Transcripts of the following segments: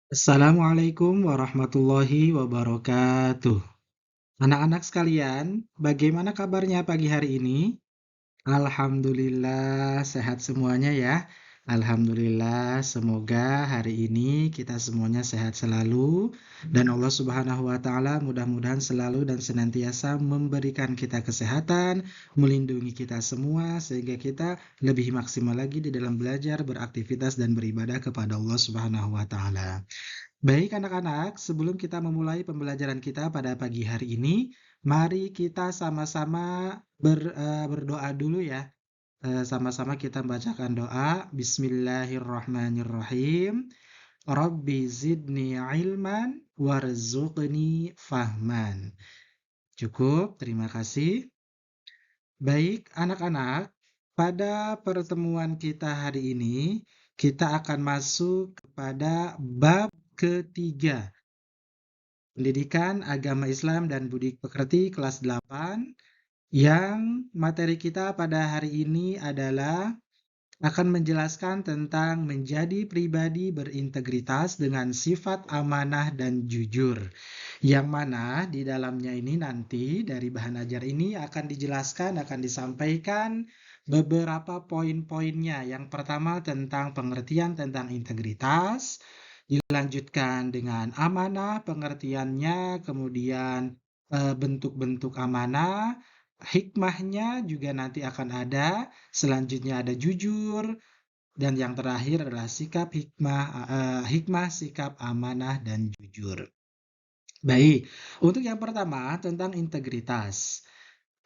Assalamualaikum warahmatullahi wabarakatuh. Anak-anak sekalian, bagaimana kabarnya pagi hari ini? Alhamdulillah sehat semuanya ya. Alhamdulillah, semoga hari ini kita semuanya sehat selalu dan Allah Subhanahu wa taala mudah-mudahan selalu dan senantiasa memberikan kita kesehatan, melindungi kita semua sehingga kita lebih maksimal lagi di dalam belajar, beraktivitas dan beribadah kepada Allah Subhanahu wa taala. Baik anak-anak, sebelum kita memulai pembelajaran kita pada pagi hari ini, mari kita sama-sama berdoa dulu ya. Sama-sama kita bacakan doa. Bismillahirrahmanirrahim. Rabbi zidni ilman warzuqni fahman. Cukup, terima kasih. Baik anak-anak, pada pertemuan kita hari ini, kita akan masuk kepada bab ketiga. Pendidikan Agama Islam dan Budi Pekerti kelas 8 yang materi kita pada hari ini adalah akan menjelaskan tentang menjadi pribadi berintegritas dengan sifat amanah dan jujur. Yang mana di dalamnya ini nanti dari bahan ajar ini akan dijelaskan, akan disampaikan beberapa poin-poinnya. Yang pertama tentang pengertian tentang integritas, dilanjutkan dengan amanah, pengertiannya, kemudian bentuk-bentuk amanah, hikmahnya juga nanti akan ada, selanjutnya ada jujur, dan yang terakhir adalah hikmah, sikap amanah dan jujur. Baik, untuk yang pertama tentang integritas.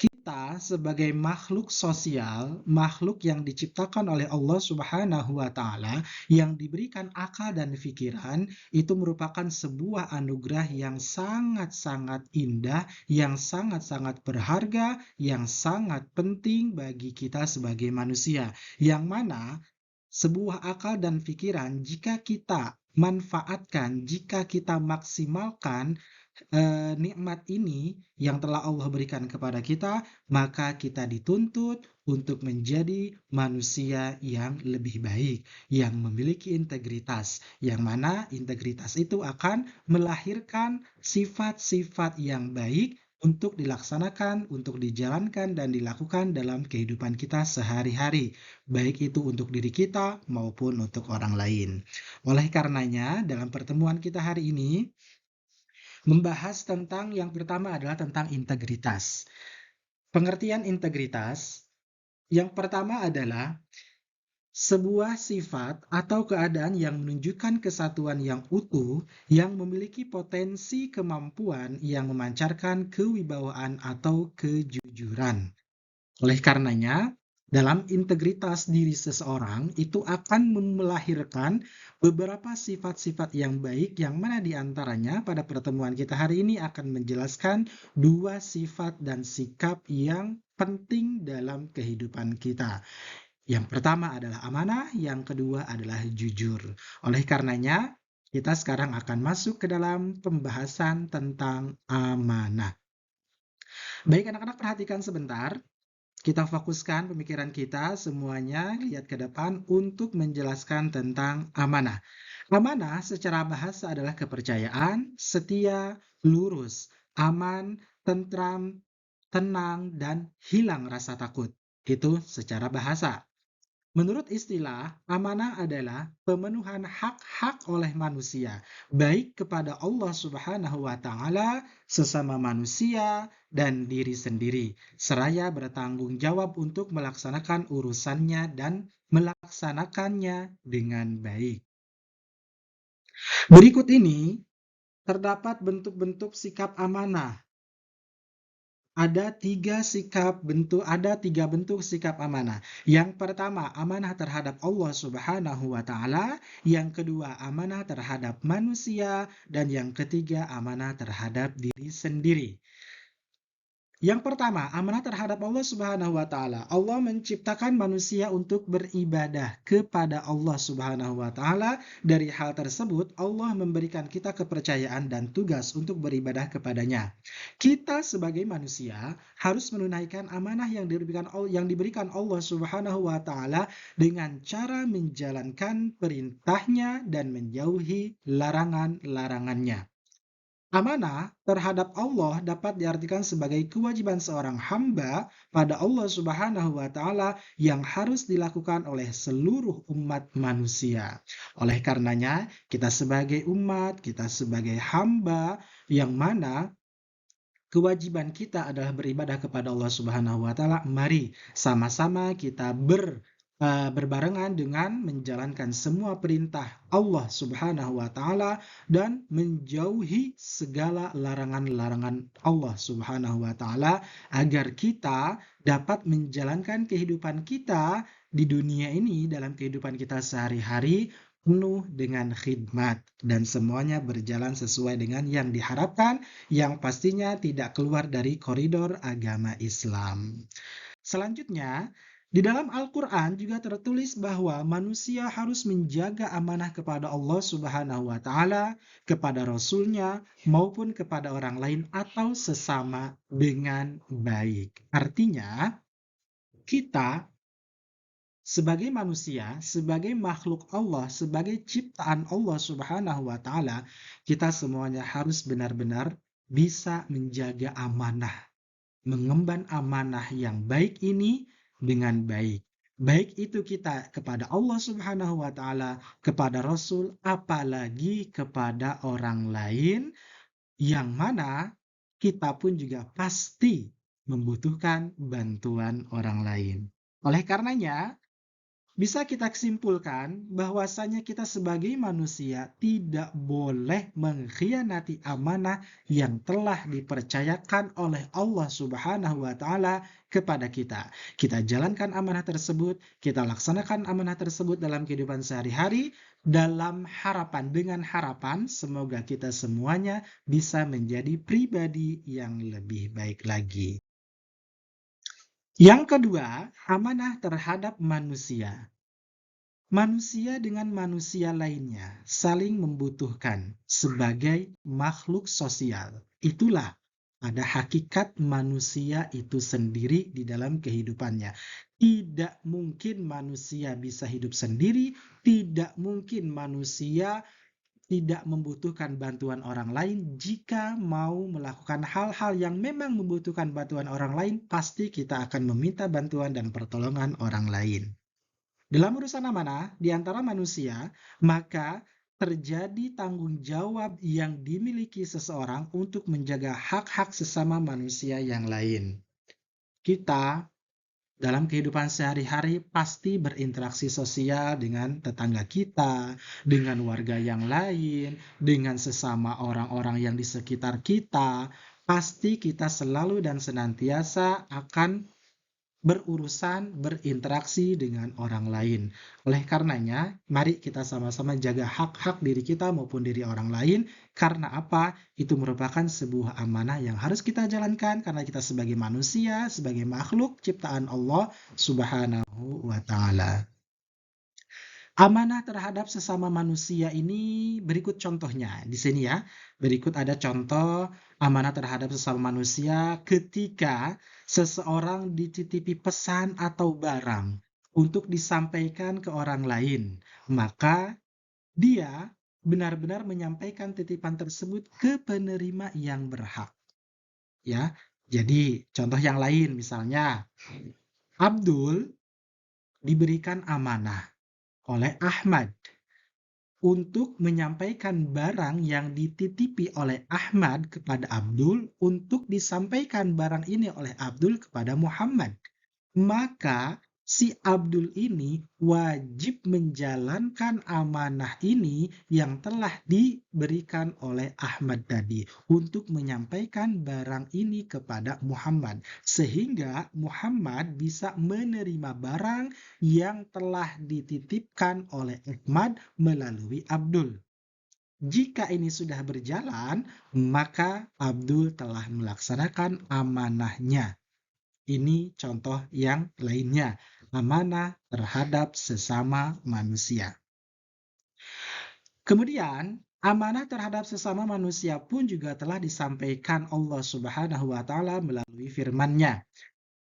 Kita sebagai makhluk sosial, makhluk yang diciptakan oleh Allah Subhanahu wa taala, yang diberikan akal dan pikiran, itu merupakan sebuah anugerah yang sangat-sangat indah, yang sangat-sangat berharga, yang sangat penting bagi kita sebagai manusia. Yang mana sebuah akal dan pikiran jika kita manfaatkan, jika kita maksimalkan nikmat ini yang telah Allah berikan kepada kita, maka kita dituntut untuk menjadi manusia yang lebih baik, yang memiliki integritas, yang mana integritas itu akan melahirkan sifat-sifat yang baik untuk dilaksanakan, untuk dijalankan, dan dilakukan dalam kehidupan kita sehari-hari, baik itu untuk diri kita maupun untuk orang lain. Oleh karenanya, dalam pertemuan kita hari ini, membahas tentang yang pertama adalah tentang integritas. Pengertian integritas yang pertama adalah sebuah sifat atau keadaan yang menunjukkan kesatuan yang utuh, yang memiliki potensi kemampuan yang memancarkan kewibawaan atau kejujuran. Oleh karenanya, dalam integritas diri seseorang itu akan melahirkan beberapa sifat-sifat yang baik, yang mana diantaranya pada pertemuan kita hari ini akan menjelaskan dua sifat dan sikap yang penting dalam kehidupan kita. Yang pertama adalah amanah, yang kedua adalah jujur. Oleh karenanya, kita sekarang akan masuk ke dalam pembahasan tentang amanah. Baik anak-anak, perhatikan sebentar. Kita fokuskan pemikiran kita semuanya lihat ke depan untuk menjelaskan tentang amanah. Amanah secara bahasa adalah kepercayaan, setia, lurus, aman, tentram, tenang, dan hilang rasa takut. Itu secara bahasa. Menurut istilah, amanah adalah pemenuhan hak-hak oleh manusia, baik kepada Allah Subhanahu wa taala, sesama manusia, dan diri sendiri, seraya bertanggung jawab untuk melaksanakan urusannya dan melaksanakannya dengan baik. Berikut ini terdapat bentuk-bentuk sikap amanah. Ada tiga bentuk sikap amanah. Yang pertama, amanah terhadap Allah Subhanahu wa taala, yang kedua, amanah terhadap manusia, dan yang ketiga, amanah terhadap diri sendiri. Yang pertama, amanah terhadap Allah Subhanahu wa taala. Allah menciptakan manusia untuk beribadah kepada Allah Subhanahu wa taala. Dari hal tersebut, Allah memberikan kita kepercayaan dan tugas untuk beribadah kepadanya. Kita sebagai manusia harus menunaikan amanah yang diberikan Allah Subhanahu wa taala dengan cara menjalankan perintahnya dan menjauhi larangan-larangannya. Amanah terhadap Allah dapat diartikan sebagai kewajiban seorang hamba pada Allah Subhanahu wa taala yang harus dilakukan oleh seluruh umat manusia. Oleh karenanya, kita sebagai umat, kita sebagai hamba yang mana kewajiban kita adalah beribadah kepada Allah Subhanahu wa taala. Mari sama-sama kita berbarengan dengan menjalankan semua perintah Allah Subhanahu wa taala dan menjauhi segala larangan-larangan Allah Subhanahu wa taala agar kita dapat menjalankan kehidupan kita di dunia ini dalam kehidupan kita sehari-hari penuh dengan khidmat dan semuanya berjalan sesuai dengan yang diharapkan yang pastinya tidak keluar dari koridor agama Islam. Selanjutnya, di dalam Al-Quran juga tertulis bahwa manusia harus menjaga amanah kepada Allah Subhanahu wa Ta'ala, kepada Rasul-Nya, maupun kepada orang lain atau sesama dengan baik. Artinya, kita sebagai manusia, sebagai makhluk Allah, sebagai ciptaan Allah Subhanahu wa Ta'ala, kita semuanya harus benar-benar bisa menjaga amanah, mengemban amanah yang baik ini dengan baik. Baik itu kita kepada Allah Subhanahu wa Ta'ala, kepada Rasul, apalagi kepada orang lain, yang mana kita pun juga pasti membutuhkan bantuan orang lain. Oleh karenanya, bisa kita simpulkan bahwasanya kita sebagai manusia tidak boleh mengkhianati amanah yang telah dipercayakan oleh Allah Subhanahu wa taala kepada kita. Kita jalankan amanah tersebut, kita laksanakan amanah tersebut dalam kehidupan sehari-hari dengan harapan semoga kita semuanya bisa menjadi pribadi yang lebih baik lagi. Yang kedua, amanah terhadap manusia. Manusia dengan manusia lainnya saling membutuhkan sebagai makhluk sosial. Itulah pada hakikat manusia itu sendiri di dalam kehidupannya. Tidak mungkin manusia bisa hidup sendiri, tidak mungkin manusia tidak membutuhkan bantuan orang lain. Jika mau melakukan hal-hal yang memang membutuhkan bantuan orang lain, pasti kita akan meminta bantuan dan pertolongan orang lain. Dalam urusan amanah di antara manusia, maka terjadi tanggung jawab yang dimiliki seseorang untuk menjaga hak-hak sesama manusia yang lain. Kita dalam kehidupan sehari-hari pasti berinteraksi sosial dengan tetangga kita, dengan warga yang lain, dengan sesama orang-orang yang di sekitar kita. Pasti kita selalu dan senantiasa akan berinteraksi dengan orang lain. Oleh karenanya, mari kita sama-sama jaga hak-hak diri kita maupun diri orang lain. Karena apa? Itu merupakan sebuah amanah yang harus kita jalankan karena kita sebagai manusia, sebagai makhluk ciptaan Allah Subhanahu wa Ta'ala. Amanah terhadap sesama manusia ini berikut contohnya. Di sini ya, berikut ada contoh amanah terhadap sesama manusia ketika seseorang dititipi pesan atau barang untuk disampaikan ke orang lain. Maka dia benar-benar menyampaikan titipan tersebut ke penerima yang berhak. Ya, jadi contoh yang lain misalnya, Abdul diberikan amanah oleh Ahmad untuk menyampaikan barang yang dititipi oleh Ahmad kepada Abdul untuk disampaikan barang ini oleh Abdul kepada Muhammad. Maka si Abdul ini wajib menjalankan amanah ini yang telah diberikan oleh Ahmad tadi untuk menyampaikan barang ini kepada Muhammad. Sehingga Muhammad bisa menerima barang yang telah dititipkan oleh Ahmad melalui Abdul. Jika ini sudah berjalan, maka Abdul telah melaksanakan amanahnya. Ini contoh yang lainnya, amanah terhadap sesama manusia. Kemudian, amanah terhadap sesama manusia pun juga telah disampaikan Allah Subhanahu wa taala melalui firman-Nya.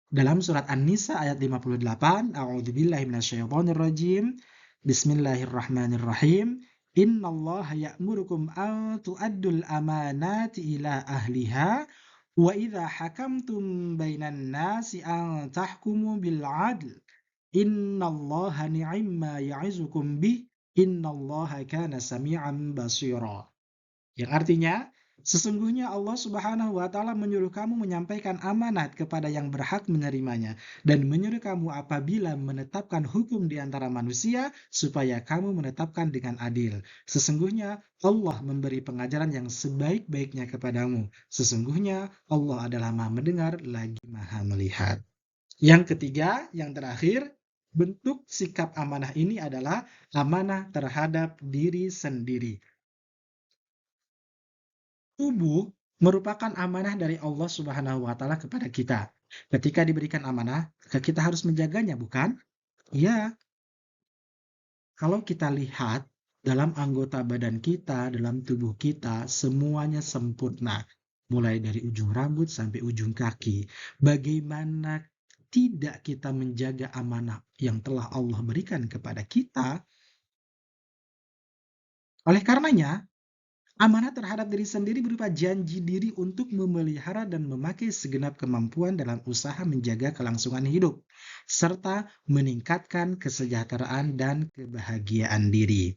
Dalam surat An-Nisa ayat 58, A'udzubillahi minasyaitonirrajim. Bismillahirrahmanirrahim. Innallaha ya'murukum an tu'addul amanati ila ahliha wa idza hakamtum bainan nasi an tahkumu bil 'adl. Innallaha ni'imma ya'izukum bih. Innallaha kana sami'an basira. Yang artinya, sesungguhnya Allah Subhanahu wa taala menyuruh kamu menyampaikan amanat kepada yang berhak menerimanya dan menyuruh kamu apabila menetapkan hukum di antara manusia supaya kamu menetapkan dengan adil. Sesungguhnya Allah memberi pengajaran yang sebaik-baiknya kepadamu. Sesungguhnya Allah adalah Maha mendengar lagi Maha melihat. Yang ketiga, yang terakhir, bentuk sikap amanah ini adalah amanah terhadap diri sendiri. Tubuh merupakan amanah dari Allah Subhanahu wa taala kepada kita. Ketika diberikan amanah, kita harus menjaganya, bukan? Ya, kalau kita lihat dalam anggota badan kita, dalam tubuh kita, semuanya sempurna. Mulai dari ujung rambut sampai ujung kaki. Bagaimana tidak kita menjaga amanah yang telah Allah berikan kepada kita? Oleh karenanya, amanah terhadap diri sendiri berupa janji diri untuk memelihara dan memakai segenap kemampuan dalam usaha menjaga kelangsungan hidup, serta meningkatkan kesejahteraan dan kebahagiaan diri.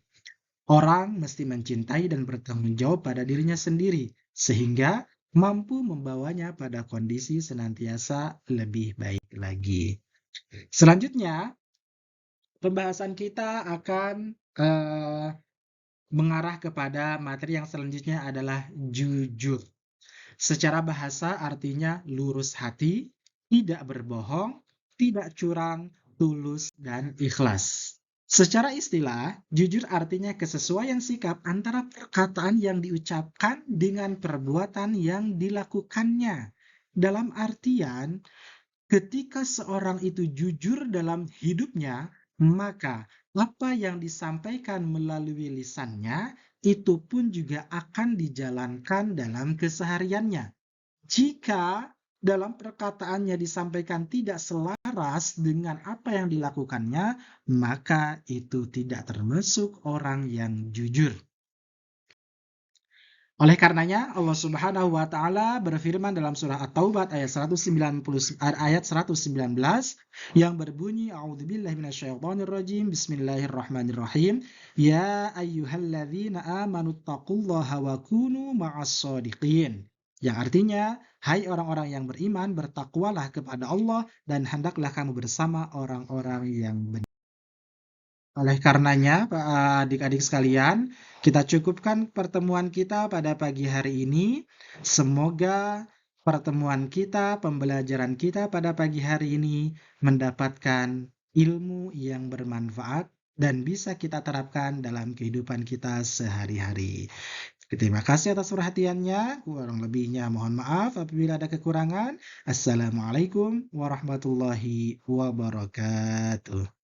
Orang mesti mencintai dan bertanggung jawab pada dirinya sendiri, sehingga mampu membawanya pada kondisi senantiasa lebih baik lagi. Selanjutnya, pembahasan kita akan mengarah kepada materi yang selanjutnya adalah jujur. Secara bahasa artinya lurus hati, tidak berbohong, tidak curang, tulus, dan ikhlas. Secara istilah, jujur artinya kesesuaian sikap antara perkataan yang diucapkan dengan perbuatan yang dilakukannya. Dalam artian, ketika seorang itu jujur dalam hidupnya, maka apa yang disampaikan melalui lisannya itu pun juga akan dijalankan dalam kesehariannya. Jika dalam perkataannya disampaikan tidak selaras dengan apa yang dilakukannya, maka itu tidak termasuk orang yang jujur. Oleh karenanya Allah Subhanahu wa taala berfirman dalam surah At-Taubah ayat 119 yang berbunyi A'udzubillahi minasyaitonirrajim Bismillahirrahmanirrahim Ya ayyuhalladzina amanu taqullaha wa kunu ma'as shadiqin. Yang artinya, hai orang-orang yang beriman, bertakwalah kepada Allah dan hendaklah kamu bersama orang-orang yang benar. Oleh karenanya, adik-adik sekalian, kita cukupkan pertemuan kita pada pagi hari ini. Semoga pertemuan kita, pembelajaran kita pada pagi hari ini mendapatkan ilmu yang bermanfaat dan bisa kita terapkan dalam kehidupan kita sehari-hari. Terima kasih atas perhatiannya. Kurang lebihnya mohon maaf apabila ada kekurangan. Assalamualaikum warahmatullahi wabarakatuh.